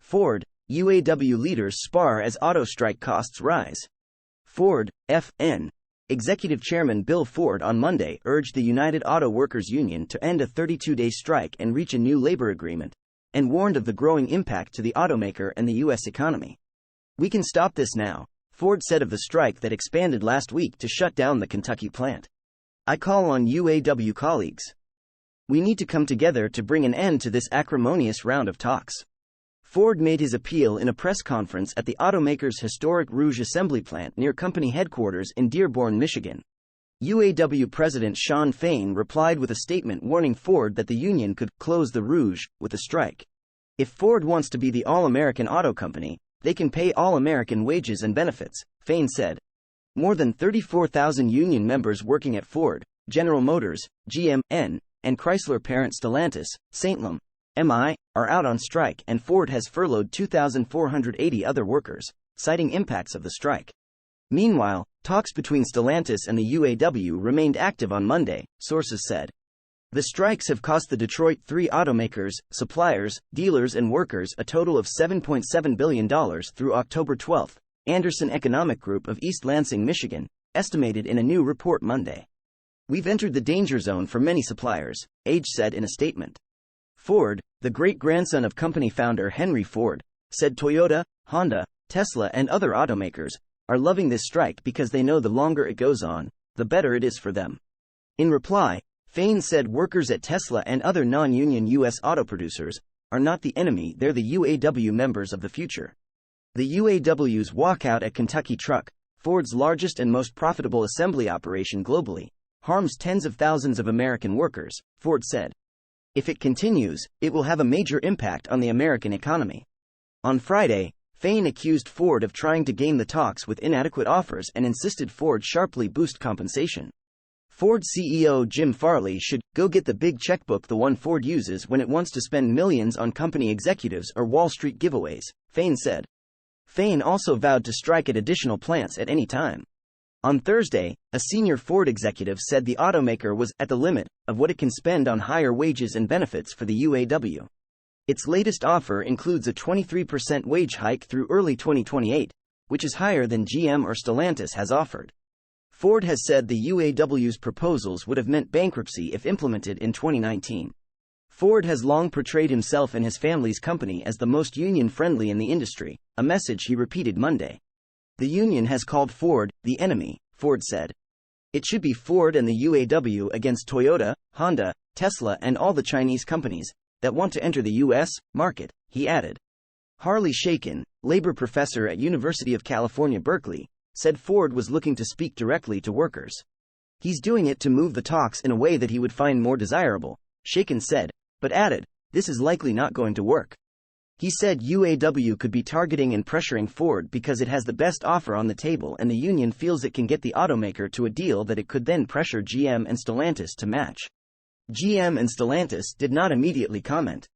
Ford, UAW leaders spar as auto strike costs rise. Ford, FN. Executive Chairman Bill Ford on Monday urged the United Auto Workers Union to end a 32-day strike and reach a new labor agreement, and warned of the growing impact to the automaker and the U.S. economy. "We can stop this now," Ford said of the strike that expanded last week to shut down the Kentucky plant. "I call on UAW colleagues. We need to come together to bring an end to this acrimonious round of talks." Ford made his appeal in a press conference at the automaker's historic Rouge assembly plant near company headquarters in Dearborn, Michigan. UAW President Shawn Fain replied with a statement warning Ford that the union could close the Rouge with a strike. "If Ford wants to be the all-American auto company, they can pay all-American wages and benefits," Fain said. More than 34,000 union members working at Ford, General Motors, GM, and Chrysler parent Stellantis, St. Louis, MI, are out on strike, and Ford has furloughed 2,480 other workers, citing impacts of the strike. Meanwhile, talks between Stellantis and the UAW remained active on Monday, sources said. The strikes have cost the Detroit 3 automakers, suppliers, dealers and workers a total of $7.7 billion through October 12, Anderson Economic Group of East Lansing, Michigan, estimated in a new report Monday. "We've entered the danger zone for many suppliers," Age said in a statement. Ford, the great-grandson of company founder Henry Ford, said Toyota, Honda, Tesla and other automakers are loving this strike because they know the longer it goes on, the better it is for them. In reply, Fain said workers at Tesla and other non-union U.S. auto producers are not the enemy, they're the UAW members of the future. The UAW's walkout at Kentucky Truck, Ford's largest and most profitable assembly operation globally, harms tens of thousands of American workers, Ford said. "If it continues, it will have a major impact on the American economy." On Friday, Fain accused Ford of trying to game the talks with inadequate offers and insisted Ford sharply boost compensation. Ford CEO Jim Farley should "go get the big checkbook, the one Ford uses when it wants to spend millions on company executives or Wall Street giveaways," Fain said. Fain also vowed to strike at additional plants at any time. On Thursday, a senior Ford executive said the automaker was at the limit of what it can spend on higher wages and benefits for the UAW. Its latest offer includes a 23% wage hike through early 2028, which is higher than GM or Stellantis has offered. Ford has said the UAW's proposals would have meant bankruptcy if implemented in 2019. Ford has long portrayed himself and his family's company as the most union-friendly in the industry, a message he repeated Monday. The union has called Ford the enemy, Ford said. "It should be Ford and the UAW against Toyota, Honda, Tesla and all the Chinese companies that want to enter the U.S. market," he added. Harley Shaken, labor professor at University of California, Berkeley, said Ford was looking to speak directly to workers. "He's doing it to move the talks in a way that he would find more desirable," Shaken said, but added, "This is likely not going to work." He said UAW could be targeting and pressuring Ford because it has the best offer on the table and the union feels it can get the automaker to a deal that it could then pressure GM and Stellantis to match. GM and Stellantis did not immediately comment.